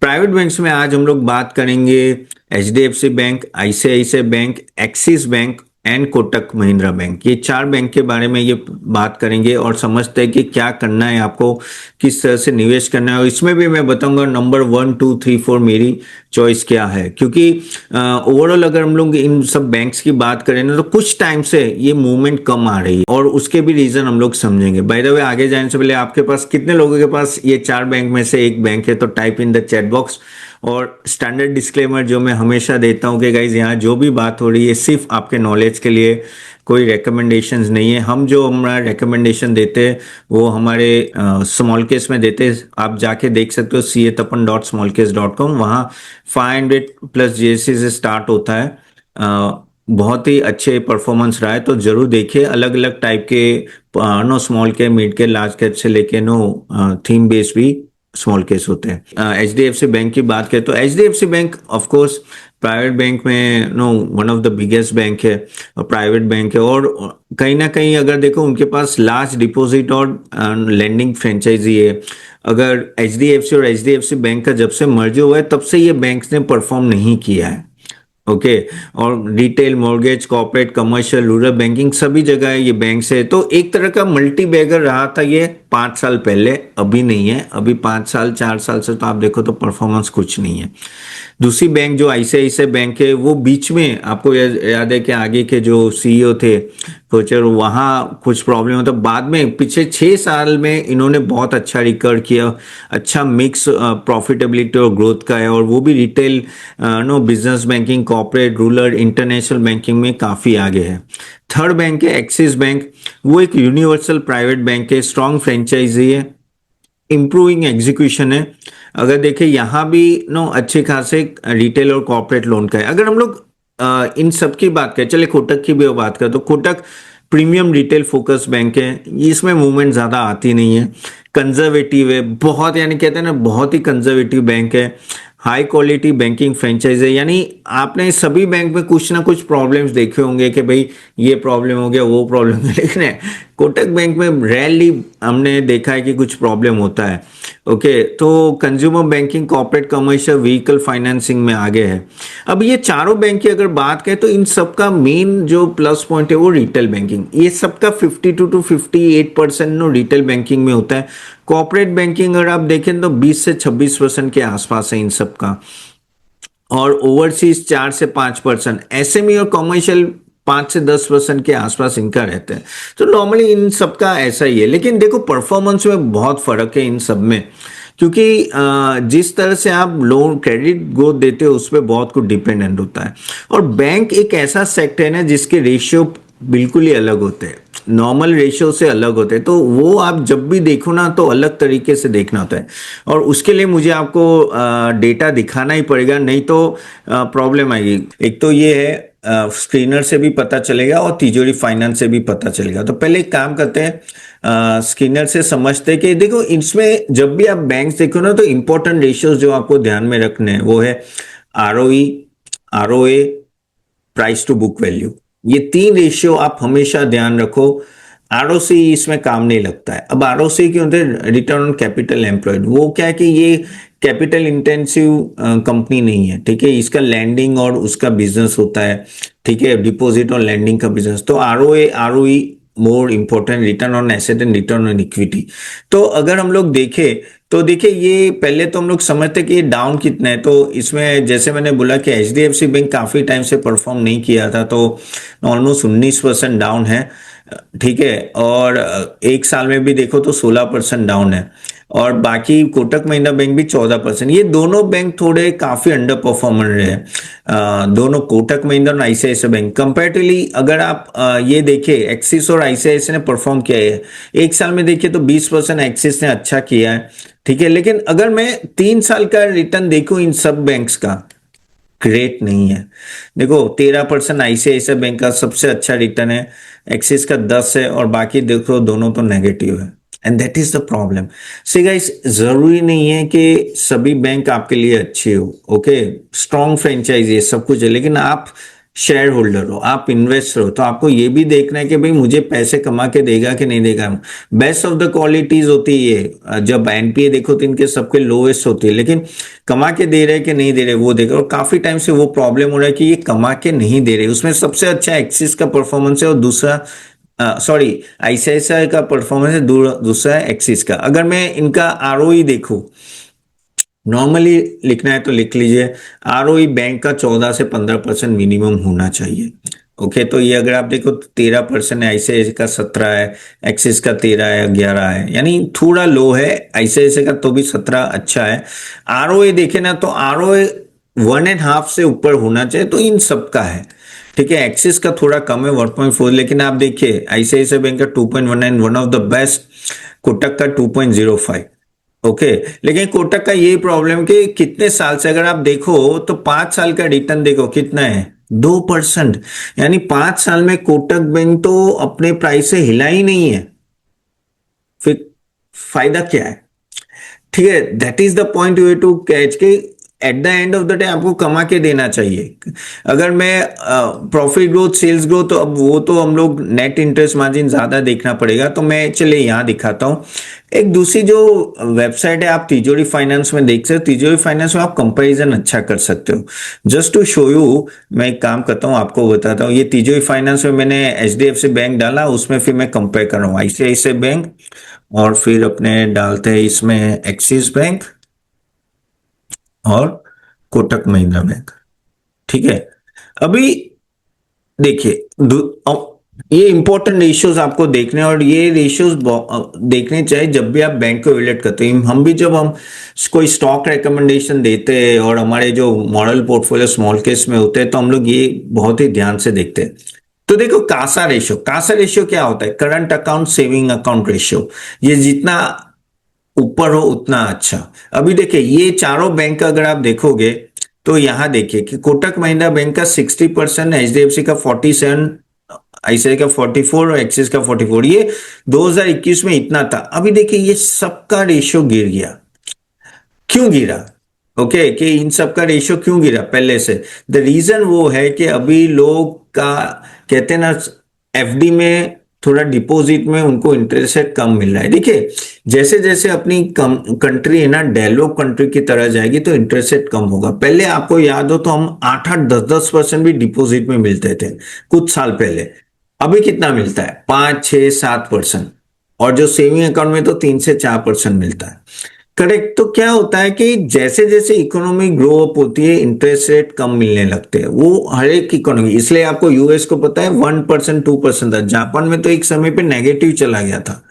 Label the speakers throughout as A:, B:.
A: Private banks में आज हम लोग बात करेंगे HDFC bank, ICICI bank, Axis bank and Kotak Mahindra bank. ये चार बैंक के बारे में ये बात करेंगे और समझते हैं कि क्या करना है आपको, किस तरह से निवेश करना है। और इसमें भी मैं बताऊंगा नंबर 1, 2, 3, 4 मेरी चॉइस क्या है, क्योंकि ओवरऑल अगर हम लोग इन सब बैंक्स की बात करें ना तो कुछ टाइम से ये मूवमेंट कम आ रही है और उसके भी रीजन हम लोग समझेंगे। बाय द वे, आगे जाने से पहले आपके पास कितने लोगों के पास ये चार बैंक में से एक बैंक है तो type in the chat box. और स्टैंडर्ड डिस्क्लेमर जो मैं हमेशा देता हूं कि गाइज यहाँ जो भी बात हो रही है सिर्फ आपके नॉलेज के लिए, कोई रिकमेंडेशंस नहीं है। हम जो हमारा रिकमेंडेशन देते हैं वो हमारे स्मॉल केस में देते हैं। आप जाके देख सकते हो CA-tapan.smallcase.com, वहाँ 500+ GST से स्टार्ट होता है। बहुत ही अच्छे परफॉर्मेंस रहा है, तो जरूर देखिए। अलग अलग टाइप के नो स्मॉल के, मिड के, लार्ज कैप से लेके नो थीम बेस्ड भी स्मॉल केस होते हैं। एचडीएफसी बैंक की बात करें तो HDFC bank of course private bank में नो one of the biggest bank है और प्राइवेट बैंक है। और कहीं ना कहीं अगर देखो उनके पास लार्ज डिपॉजिट और लैंडिंग फ्रेंचाइजी है। अगर एचडीएफसी और एचडीएफसी बैंक का जब से मर्ज हुआ है तब से ये बैंक ने परफॉर्म नहीं किया है। ओके और retail, mortgage, corporate, commercial, rural banking सभी जगह ये बैंक से, तो एक तरह का मल्टी बैगर रहा था ये 5 साल पहले। अभी नहीं है, अभी 5 साल 4 साल से तो आप देखो तो परफॉर्मेंस कुछ नहीं है। दूसरी बैंक जो आईसीआईसीआई बैंक है वो बीच में आपको याद है कि आगे के जो सीईओ थे कोचर, वहाँ कुछ प्रॉब्लम होता, बाद में पिछले 6 साल में इन्होंने बहुत अच्छा रिकवर किया। अच्छा मिक्स प्रॉफिटेबिलिटी और ग्रोथ का है और वो भी retail, no business banking, corporate, rural, international banking में काफी आगे है। थर्ड बैंक है एक्सिस बैंक। वो एक यूनिवर्सल प्राइवेट बैंक है, स्ट्रॉन्ग फ्रेंचाइजी है, इंप्रूविंग एग्जीक्यूशन है। अगर देखें यहाँ भी नो अच्छे खासे रिटेल और कॉर्पोरेट लोन का है। अगर हम लोग इन सब की बात करें, चले कोटक की भी बात करें तो Kotak premium retail focus bank है। इसमें मूवमेंट ज्यादा आती नहीं है, कंजर्वेटिव है बहुत, यानी कहते हैं ना बहुत ही कंजर्वेटिव बैंक है। हाई क्वालिटी बैंकिंग फ्रेंचाइज है, यानी आपने सभी बैंक में कुछ ना कुछ प्रॉब्लम्स देखे होंगे कि भाई ये प्रॉब्लम हो गया, वो प्रॉब्लम है, लेकिन कोटक बैंक में रेयरली हमने देखा है कि कुछ प्रॉब्लम होता है। ओके तो consumer banking, corporate, commercial, vehicle financing में आगे है। अब ये चारों बैंक की अगर बात करें तो इन सबका मेन जो प्लस पॉइंट है वो रिटेल बैंकिंग। ये सबका 52 to 58% नो रिटेल बैंकिंग में होता है। कॉर्पोरेट बैंकिंग अगर आप देखें तो 20 से 26% के आसपास है इन सबका, और ओवरसीज 4 से 5%, एसएमई और कॉमर्शियल 5 से 10% के आसपास इनका रहता है। तो नॉर्मली इन सबका ऐसा ही है, लेकिन देखो परफॉर्मेंस में बहुत फर्क है इन सब में, क्योंकि जिस तरह से आप लोन क्रेडिट ग्रोथ देते हो उस पर बहुत कुछ डिपेंडेंट होता है। और बैंक एक ऐसा सेक्टर है ना जिसके रेशियो बिल्कुल ही अलग होते हैं, नॉर्मल रेशियो से अलग होते हैं। तो वो आप जब भी देखो ना तो अलग तरीके से देखना होता है, और उसके लिए मुझे आपको डेटा दिखाना ही पड़ेगा, नहीं तो प्रॉब्लम आएगी। एक तो ये है स्क्रीनर से भी पता चलेगा और तिजोरी फाइनेंस से भी पता चलेगा। तो पहले एक काम करते हैं, स्क्रीनर से समझते हैं कि देखो इसमें जब भी आप बैंक देखो ना तो इंपॉर्टेंट रेशियोज जो आपको ध्यान में रखने हैं वो है ROE, ROA, price to book value. ये 3 रेशियो आप हमेशा ध्यान रखो। आरओसी इसमें काम नहीं लगता है। अब आरओसी क्यों होते हैं? Return on capital employed. वो क्या है कि ये कैपिटल इंटेंसिव कंपनी नहीं है, ठीक है। इसका लैंडिंग और उसका बिजनेस होता है, ठीक है, डिपॉजिट और लैंडिंग का बिजनेस। तो ROA, ROE more important, return on asset and return on equity. तो अगर हम लोग देखें तो देखिए ये पहले तो हम लोग समझते कि ये डाउन कितना है। तो इसमें जैसे मैंने बोला कि एचडीएफसी बैंक काफी टाइम से परफॉर्म नहीं किया था, तो ऑलमोस्ट 19% डाउन है, ठीक है। और एक साल में भी देखो तो 16% डाउन है। और बाकी कोटक महिंद्रा बैंक भी 14%। ये दोनों बैंक थोड़े काफी अंडर परफॉर्मर रहे। दोनों कोटक महिंद्रा और आईसीआईसीआई बैंक कंपैरेटिवली अगर आप ये देखिए, एक्सिस और आईसीआईसीआई ने परफॉर्म किया है। एक साल में देखिए तो 20% एक्सिस ने अच्छा किया है, ठीक है। लेकिन अगर मैं 3 साल का रिटर्न देखूं इन सब बैंक्स का, ग्रेट नहीं है। देखो 13% आईसीआईसीआई बैंक का सबसे अच्छा रिटर्न है, एक्सिस का 10 है, और बाकी देखो दोनों तो नेगेटिव है। And that is the problem. See guys, जरूरी नहीं है कि सभी बैंक आपके लिए अच्छे हो, ओके। स्ट्रॉन्ग फ्रेंचाइजी है, सब कुछ है, लेकिन आप शेयर होल्डर हो, आप इन्वेस्टर हो, तो आपको ये भी देखना है कि भाई मुझे पैसे कमा के देगा कि नहीं देगा। बेस्ट ऑफ द क्वालिटीज होती है ये, जब एनपीए देखो तो इनके सबके लोएस्ट होती है, लेकिन कमा के दे रहे कि नहीं दे रहे वो देखो। और काफी टाइम से वो प्रॉब्लम हो रहा है कि ये कमा के नहीं दे रहे। उसमें सबसे अच्छा एक्सिस का परफॉर्मेंस है और दूसरा सॉरी आईसीआईसीआई का परफॉर्मेंस है, दूसरा है एक्सिस का। अगर मैं इनका आरओई देखूं, नॉर्मली लिखना है तो लिख लीजिए, आरओई बैंक का 14 से 15% मिनिमम होना चाहिए। ओके, तो ये अगर आप देखो तो 13% है, आईसीआईसी का 17 है, एक्सिस का 13 है, 11 है, यानी थोड़ा लो है। आईसीआईसी का तो भी 17 अच्छा है। आरओए देखे ना तो आरओए 1.5 से ऊपर होना चाहिए, तो इन सब का है। ठीक है, एक्सिस का थोड़ा कम है 1.4, लेकिन आप देखिए आईसीआईसीआई बैंक का 2.19, one of the best. Kotak का 2.05। ओके, लेकिन कोटक का ये प्रॉब्लम कि कितने साल से अगर आप देखो तो 5 साल का रिटर्न देखो कितना है, 2%। यानी 5 साल में कोटक बैंक तो अपने प्राइस से हिला ही नहीं है, फिर फायदा क्या है? ठीक है, that is the point you to catch के at the end of the day आपको कमा के देना चाहिए। अगर मैं प्रॉफिट ग्रोथ, सेल्स ग्रोथ, तो अब वो तो हम लोग नेट इंटरेस्ट मार्जिन ज्यादा देखना पड़ेगा, तो मैं चलिए यहां दिखाता हूं। एक दूसरी जो वेबसाइट है, आप तिजोरी फाइनेंस में देख सकते हो। तिजोरी फाइनेंस में आप कंपैरिजन अच्छा कर सकते हो। जस्ट टू शो यू, मैं एक काम करता हूं, आपको बताता हूं। ये तिजोरी फाइनेंस में मैंने एचडीएफसी बैंक डाला, उसमें फिर मैं कंपेयर कर रहा हूँ आईसीआईसीआई बैंक, और फिर अपने डालते हैं इसमें एक्सिस बैंक और कोटक महिंद्रा बैंक। ठीक है, अभी देखिए ये इंपॉर्टेंट रेशियोज आपको देखने, और ये रेशियोज देखने चाहिए जब भी आप बैंक को इवेल्युएट करते हैं। हम भी जब हम कोई स्टॉक रिकमेंडेशन देते हैं और हमारे जो मॉडल पोर्टफोलियो स्मॉल केस में होते हैं, तो हम लोग ये बहुत ही ध्यान से देखते हैं। तो देखो कासा रेशियो, कासा रेशियो क्या होता है? Current account saving account ratio. ये जितना ऊपर हो उतना अच्छा। अभी देखिए ये चारों बैंक अगर आप देखोगे तो यहां देखिए कि कोटक महिंद्रा बैंक का 60%, एचडीएफसी का 47, आईसीआई का 44 और एक्सिस का 44। ये 2021 में इतना था। अभी देखिए ये सबका रेशियो गिर गया। क्यों गिरा? ओके, कि इन सब का रेशियो क्यों गिरा पहले से? द रीजन वो है कि अभी लोग का कहते हैं ना, एफडी में थोड़ा डिपॉजिट में उनको इंटरेस्ट रेट कम मिल रहा है। देखिए जैसे जैसे अपनी कंट्री है ना डेवलप कंट्री की तरह जाएगी तो इंटरेस्ट रेट कम होगा। पहले आपको याद हो तो हम 8-8, 10-10% भी डिपॉजिट में मिलते थे कुछ साल पहले। अभी कितना मिलता है? 5-6-7%। और जो सेविंग अकाउंट में तो 3 से 4% मिलता है। करेक्ट। तो क्या होता है कि जैसे जैसे इकोनॉमी ग्रो अप होती है इंटरेस्ट रेट कम मिलने लगते हैं, वो हर एक इकोनॉमी। इसलिए आपको यूएस को पता है 1%, 2% था। जापान में तो एक समय पे नेगेटिव चला गया था।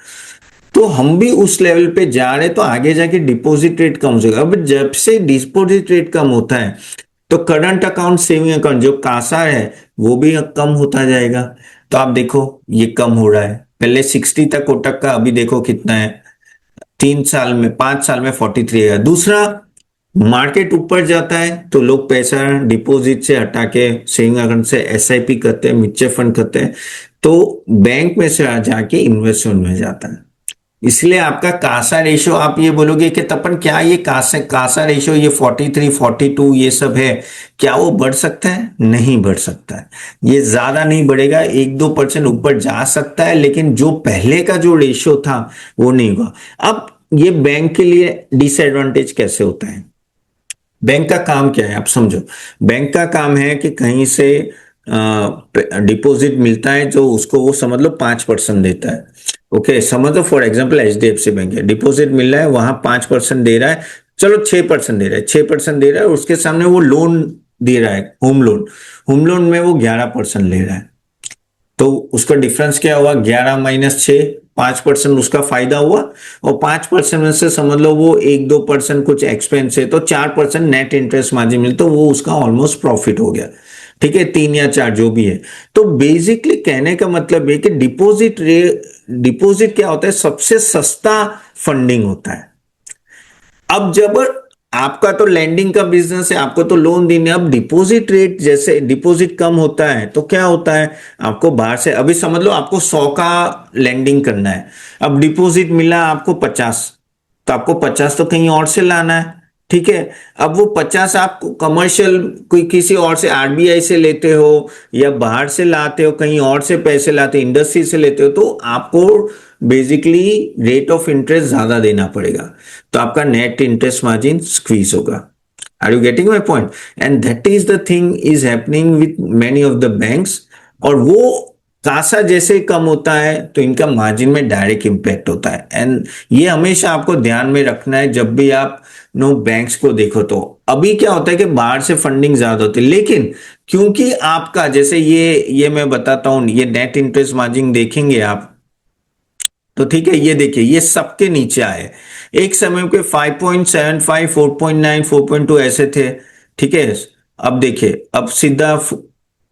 A: तो हम भी उस लेवल पे जा रहे, तो आगे जाके डिपॉजिट रेट कम हो जाएगा। अब जब से डिपॉजिट रेट कम होता है तो करंट अकाउंट, सेविंग अकाउंट जो कासा है वो भी कम होता जाएगा। तो आप देखो ये कम हो रहा है। पहले 60 तक कोटक का, अभी देखो कितना है, 3 साल में, 5 साल में 43 है। दूसरा, मार्केट ऊपर जाता है तो लोग पैसा डिपॉजिट से हटा के सेविंग अकाउंट से एसआईपी करते हैं, म्यूचुअल फंड करते हैं, तो बैंक में से जाके इन्वेस्टमेंट में जाता है। इसलिए आपका कासा रेशियो, आप ये बोलोगे कि तपन क्या ये कासा कासा रेशियो ये 43, 42 ये सब है, क्या वो बढ़ सकता है? नहीं बढ़ सकता है। ये ज्यादा नहीं बढ़ेगा, 1-2% ऊपर जा सकता है, लेकिन जो पहले का जो रेशियो था वो नहीं होगा। अब ये बैंक के लिए डिसएडवांटेज कैसे होता है? बैंक का काम क्या है आप समझो। बैंक का काम है कि कहीं से डिपॉजिट मिलता है, जो उसको वो समझ लो 5% देता है। ओके, समझ लो फॉर एग्जांपल एचडीएफसी बैंक है, डिपॉजिट मिल रहा है, वहां 5% दे रहा है, चलो 6% दे रहा है, 6% दे रहा है, और उसके सामने वो लोन दे रहा है, होम लोन। होम लोन में वो 11% ले रहा है। तो उसका डिफरेंस क्या हुआ? 11 - 6, 5% उसका फायदा हुआ, और 5% में से समझ लो वो 1-2% कुछ एक्सपेंस है, तो 4% नेट इंटरेस्ट मार्जिन मिले, तो वो उसका ऑलमोस्ट प्रॉफिट हो गया। ठीक है, 3 या 4 जो भी है। तो बेसिकली कहने का मतलब है कि डिपॉजिट क्या होता है? सबसे सस्ता फंडिंग होता है। अब जब आपका तो लैंडिंग का बिजनेस है, आपको तो लोन देने, अब डिपॉजिट रेट जैसे डिपॉजिट कम होता है तो क्या होता है? आपको बाहर से, अभी समझ लो आपको 100 का लैंडिंग करना है, अब डिपॉजिट मिला आपको 50, तो आपको 50 तो कहीं और से लाना है। ठीक है। अब वो 50 आप कमर्शियल कोई किसी और से आरबीआई से लेते हो या बाहर से लाते हो, कहीं और से पैसे लाते हो, इंडस्ट्री से लेते हो, तो आपको बेसिकली रेट ऑफ इंटरेस्ट ज्यादा देना पड़ेगा, तो आपका नेट इंटरेस्ट मार्जिन स्क्वीज होगा। Are you getting my point? And that is the thing is happening with many of the banks. और वो कासा जैसे कम होता है तो इनका मार्जिन में डायरेक्ट इंपैक्ट होता है। एंड ये हमेशा आपको ध्यान में रखना है जब भी आप नो बैंक्स को देखो। तो अभी क्या होता है कि बाहर से फंडिंग ज्यादा होती है, लेकिन क्योंकि आपका जैसे ये मैं बताता हूं, ये नेट इंटरेस्ट मार्जिन देखेंगे आप, तो ठीक है, ये देखिए ये सबके नीचे आए। एक समय पे 5.75, 4.9, 4.2 ऐसे थे, ठीक है। अब देखिए अब सीधा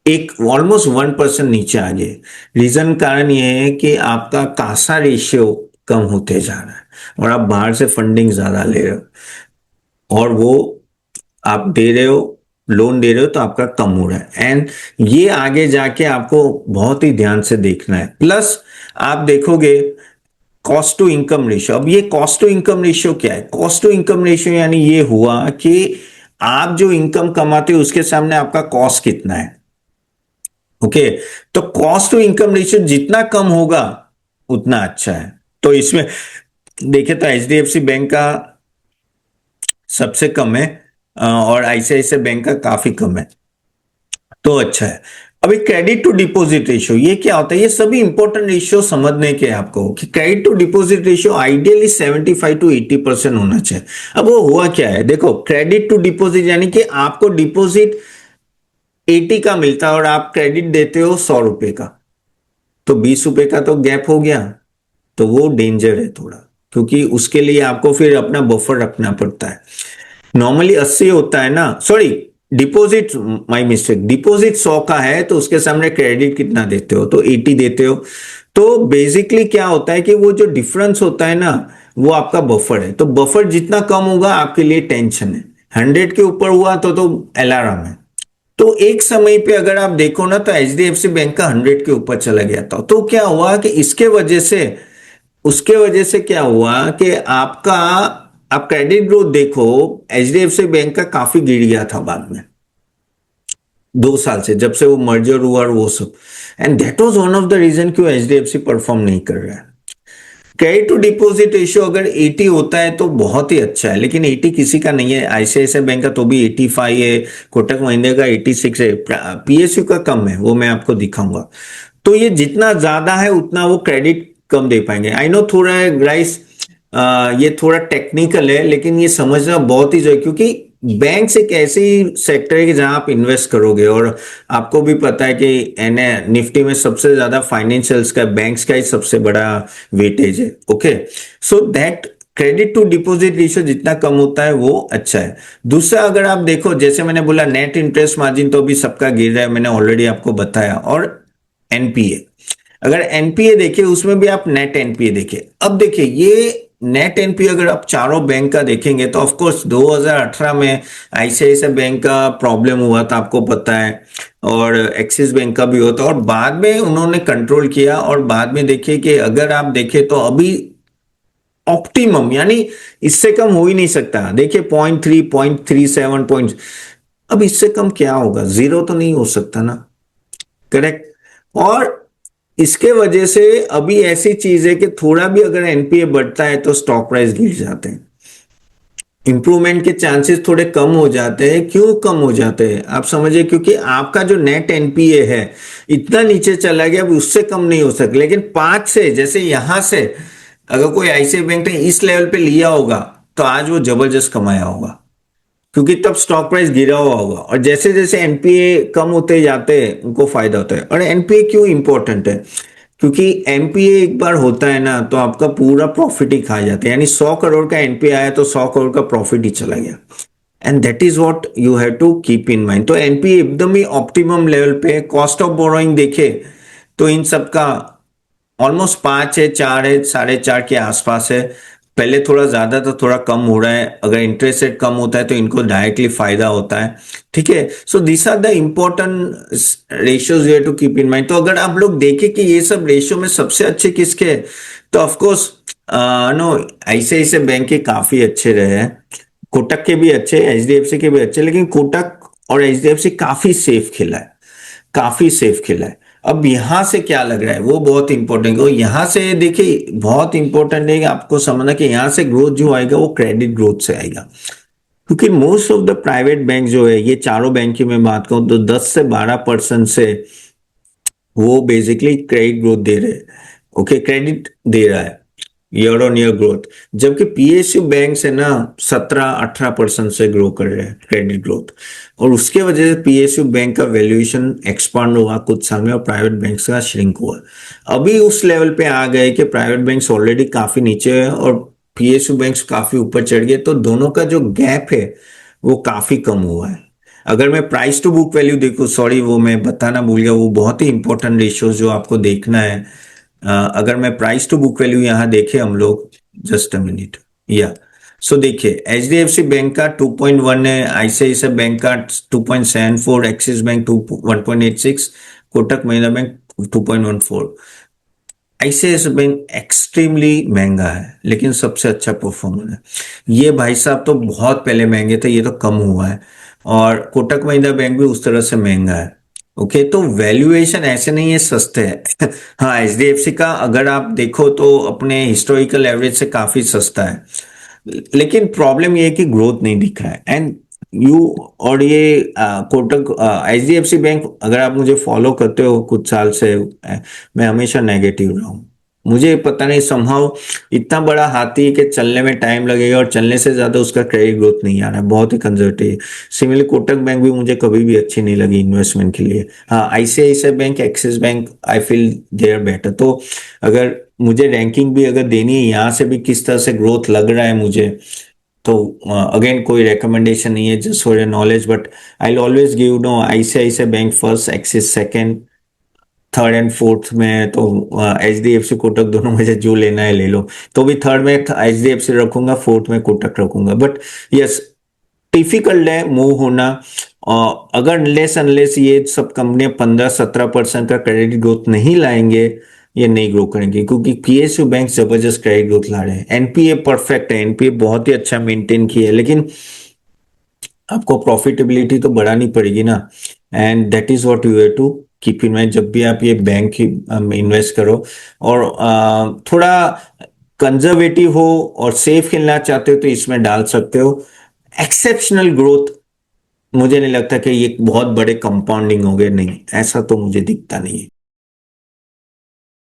A: एक ऑलमोस्ट 1% नीचे आ गए। रीजन कारण ये है कि आपका कासा रेशियो कम होते जा रहा है और आप बाहर से फंडिंग ज्यादा ले रहे हो, और वो आप दे रहे हो, लोन दे रहे हो तो आपका कम हो रहा है। एंड ये आगे जाके आपको बहुत ही ध्यान से देखना है। प्लस आप देखोगे कॉस्ट टू इनकम रेशियो। अब ये कॉस्ट टू इनकम रेशियो क्या है? कॉस्ट टू इनकम रेशियो यानी ये हुआ कि आप जो इनकम कमाते हो उसके सामने आपका कॉस्ट कितना है। ओके, तो कॉस्ट टू इनकम रेशियो जितना कम होगा उतना अच्छा है। तो इसमें देखे तो एचडीएफसी बैंक का सबसे कम है और आईसीआईसीआई बैंक का काफी कम है, तो अच्छा है। अभी क्रेडिट टू डिपॉजिट रेशियो ये क्या होता है? ये सभी इंपॉर्टेंट रेशियो समझने के आपको कि credit to deposit ratio ideally 75 to 80% होना चाहिए। अब वो हुआ क्या है, देखो क्रेडिट टू डिपॉजिट यानी कि आपको डिपॉजिट 80 का मिलता है और आप क्रेडिट देते हो 100 रुपए का, तो 20 रुपए का तो गैप हो गया। तो वो डेंजर है थोड़ा, क्योंकि उसके लिए आपको फिर अपना बफर रखना पड़ता है। नॉर्मली 80 होता है ना, sorry deposit, my mistake, deposit 100 का है तो उसके सामने क्रेडिट कितना देते हो? तो 80 देते हो। तो बेसिकली क्या होता है कि वो जो डिफरेंस होता है ना, वो आपका बफर है। तो बफर जितना कम होगा आपके लिए टेंशन है। 100 के ऊपर हुआ तो अलार्म है। तो एक समय पे अगर आप देखो ना तो एचडीएफसी बैंक का 100 के ऊपर चला गया था। तो क्या हुआ कि इसके वजह से, उसके वजह से क्या हुआ कि आपका, आप क्रेडिट ग्रोथ देखो एचडीएफसी बैंक का काफी गिर गया था बाद में 2 साल से, जब से वो मर्जर हुआ और वो सब। And that was one of the reason क्यों एचडीएफसी परफॉर्म नहीं कर रहा है। क्रेडिट टू डिपॉजिट रेशियो अगर 80 होता है तो बहुत ही अच्छा है, लेकिन 80 किसी का नहीं है। आईसीआईसीआई बैंक का तो भी 85 है, कोटक महिंद्रा का 86 है, पीएसयू का कम है, वो मैं आपको दिखाऊंगा। तो ये जितना ज्यादा है उतना वो क्रेडिट कम दे पाएंगे। आई नो थोड़ा गाइस ये थोड़ा टेक्निकल है, लेकिन ये समझना बहुत ही जरूरी, क्योंकि बैंक्स एक ऐसी सेक्टर है कि जहां आप इन्वेस्ट करोगे, और आपको भी पता है कि एनए निफ्टी में सबसे ज्यादा फाइनेंशियल्स का, बैंक्स का ही सबसे बड़ा वेटेज है। Okay, so that credit to deposit ratio जितना कम होता है वो अच्छा है। दूसरा अगर आप देखो, जैसे मैंने बोला नेट इंटरेस्ट मार्जिन तो अभी सबका गिर रहा है, मैंने ऑलरेडी आपको बताया। और एनपीए, अगर एनपीए देखिए उसमें भी आप नेट एनपीए देखिए। अब देखिए ये नेट एनपीए अगर आप चारों बैंक का देखेंगे तो ऑफ कोर्स 2018 में आईसीआईसीआई बैंक का प्रॉब्लम हुआ था, आपको पता है, और एक्सिस बैंक का भी हुआ था, और बाद में उन्होंने कंट्रोल किया। और बाद में देखिए कि अगर आप देखें तो अभी ऑप्टिमम यानी इससे कम हो ही नहीं सकता। देखिए 0.3, 0.37 पॉइंट, अब इससे कम क्या होगा? जीरो तो नहीं हो सकता ना, करेक्ट। और इसके वजह से अभी ऐसी चीज है कि थोड़ा भी अगर एनपीए बढ़ता है तो स्टॉक प्राइस गिर जाते हैं, इंप्रूवमेंट के चांसेस थोड़े कम हो जाते हैं। क्यों कम हो जाते हैं आप समझिए, क्योंकि आपका जो नेट एनपीए है इतना नीचे चला गया, अब उससे कम नहीं हो सकता। लेकिन 5 से, जैसे यहां से अगर कोई आईसीआईसीआई बैंक ने इस लेवल पे लिया होगा तो आज वो जबरदस्त कमाया होगा, क्योंकि तब स्टॉक प्राइस गिरा हुआ होगा। और जैसे जैसे एनपीए कम होते जाते हैं उनको फायदा होता है। और एनपीए क्यों इंपॉर्टेंट है? क्योंकि एनपीए एक बार होता है ना तो आपका पूरा प्रॉफिट ही खा जाता है। यानी 100 करोड़ का एनपीए आया तो 100 करोड़ का प्रॉफिट ही चला गया। And that is what you have to keep in mind. तो एनपीए एकदम ही ऑप्टिमम लेवल पे। कॉस्ट ऑफ बोरोइंग देखे तो इन सबका ऑलमोस्ट 5 है, 4 है, 4.5 के आसपास है। पहले थोड़ा ज्यादा था, थोड़ा कम हो रहा है। अगर इंटरेस्ट रेट कम होता है तो इनको डायरेक्टली फायदा होता है, ठीक है। So this are the important ratios you have to keep in mind. तो अगर आप लोग देखें कि ये सब रेशियो में सबसे अच्छे किसके हैं, तो ऑफकोर्स नो आईसीआईसीआई बैंक के काफी अच्छे रहे हैं। कोटक के भी अच्छे, एचडीएफसी के भी अच्छे, लेकिन कोटक और एचडीएफसी काफी सेफ खेला है, काफी सेफ खेला है। अब यहां से क्या लग रहा है वो बहुत इंपॉर्टेंट है। यहां से देखिए बहुत इंपॉर्टेंट है कि आपको समझना कि यहां से ग्रोथ जो आएगा वो क्रेडिट ग्रोथ से आएगा, क्योंकि most of the private bank जो है, ये चारों बैंक की मैं बात करूं तो 10 से 12% से वो बेसिकली क्रेडिट ग्रोथ दे रहे हैं। ओके, क्रेडिट दे रहा है ईयर ऑन ईयर ग्रोथ, जबकि पीएसयू बैंक से ना 17-18% से ग्रो कर रहे हैं क्रेडिट ग्रोथ, और उसके वजह से पीएसयू बैंक का वैल्यूएशन एक्सपांड हुआ कुछ साल में और प्राइवेट बैंक का श्रिंक हुआ। अभी उस लेवल पे आ गए कि प्राइवेट बैंक ऑलरेडी काफी नीचे है और पीएसयू बैंक काफी ऊपर चढ़ गए, तो दोनों का जो गैप है वो काफी कम हुआ है। अगर मैं प्राइस टू बुक वैल्यू देखूं, सॉरी वो मैं बताना भूल गया, वो बहुत ही इंपॉर्टेंट रेशियो जो आपको देखना है। अगर मैं प्राइस टू बुक वैल्यू यहां देखे हम लोग, जस्ट अ मिनट, या सो देखिए H D F C bank का 2.1 है, आईसीआईसीआई बैंक का 2.74, Axis bank 1.86, Kotak Mahindra bank 2.14। ICICI bank extremely महंगा है लेकिन सबसे अच्छा परफॉर्मर है। ये भाई साहब तो बहुत पहले महंगे थे, ये तो कम हुआ है। और कोटक महिंद्रा बैंक भी उस तरह से महंगा है। ओके, तो वैल्यूएशन ऐसे नहीं है सस्ते है। हाँ, एचडीएफसी का अगर आप देखो तो अपने हिस्टोरिकल एवरेज से काफी सस्ता है, लेकिन प्रॉब्लम ये है कि ग्रोथ नहीं दिख रहा है। एंड यू, और ये कोटक एचडीएफसी बैंक अगर आप मुझे फॉलो करते हो कुछ साल से, मैं हमेशा नेगेटिव रहा हूँ। मुझे पता नहीं, समहाउ इतना बड़ा हाथी है कि चलने में टाइम लगेगा और चलने से ज्यादा उसका क्रेडिट ग्रोथ नहीं आ रहा है, बहुत ही कंजर्वेटिव। सिमिलरली कोटक बैंक भी मुझे कभी भी अच्छी नहीं लगी इन्वेस्टमेंट के लिए। हाँ, ICICI bank, Axis bank, I feel they are better. तो अगर मुझे रैंकिंग भी अगर देनी है, यहाँ से भी किस तरह से ग्रोथ लग रहा है मुझे, तो अगेन कोई रिकमेंडेशन नहीं है, just for your knowledge, but I always give no ICICI bank first, Axis second, third and fourth में तो H D F C Kotak, दोनों में से जो लेना है ले लो। तो भी थर्ड में एच डी एफ सी रखूंगा, फोर्थ में कोटक रखूंगा। बट यस, डिफिकल्ट है मूव होना। अगर लेस अनलेस ये सब कंपनियां 15-17% का क्रेडिट ग्रोथ नहीं लाएंगे, ये नहीं ग्रो करेंगे, क्योंकि पीएसयू बैंक जबरदस्त क्रेडिट ग्रोथ ला रहे हैं। एनपीए परफेक्ट है, एनपीए बहुत ही अच्छा मेंटेन किया है, लेकिन आपको प्रॉफिटेबिलिटी तो बढ़ानी पड़ेगी ना। And that is what you have to keep in mind जब भी आप ये बैंक में इन्वेस्ट करो। और थोड़ा कंजर्वेटिव हो और सेफ खेलना चाहते हो तो इसमें डाल सकते हो। एक्सेप्शनल ग्रोथ मुझे नहीं लगता कि ये बहुत बड़े कंपाउंडिंग हो गए, नहीं, ऐसा तो मुझे दिखता नहीं है।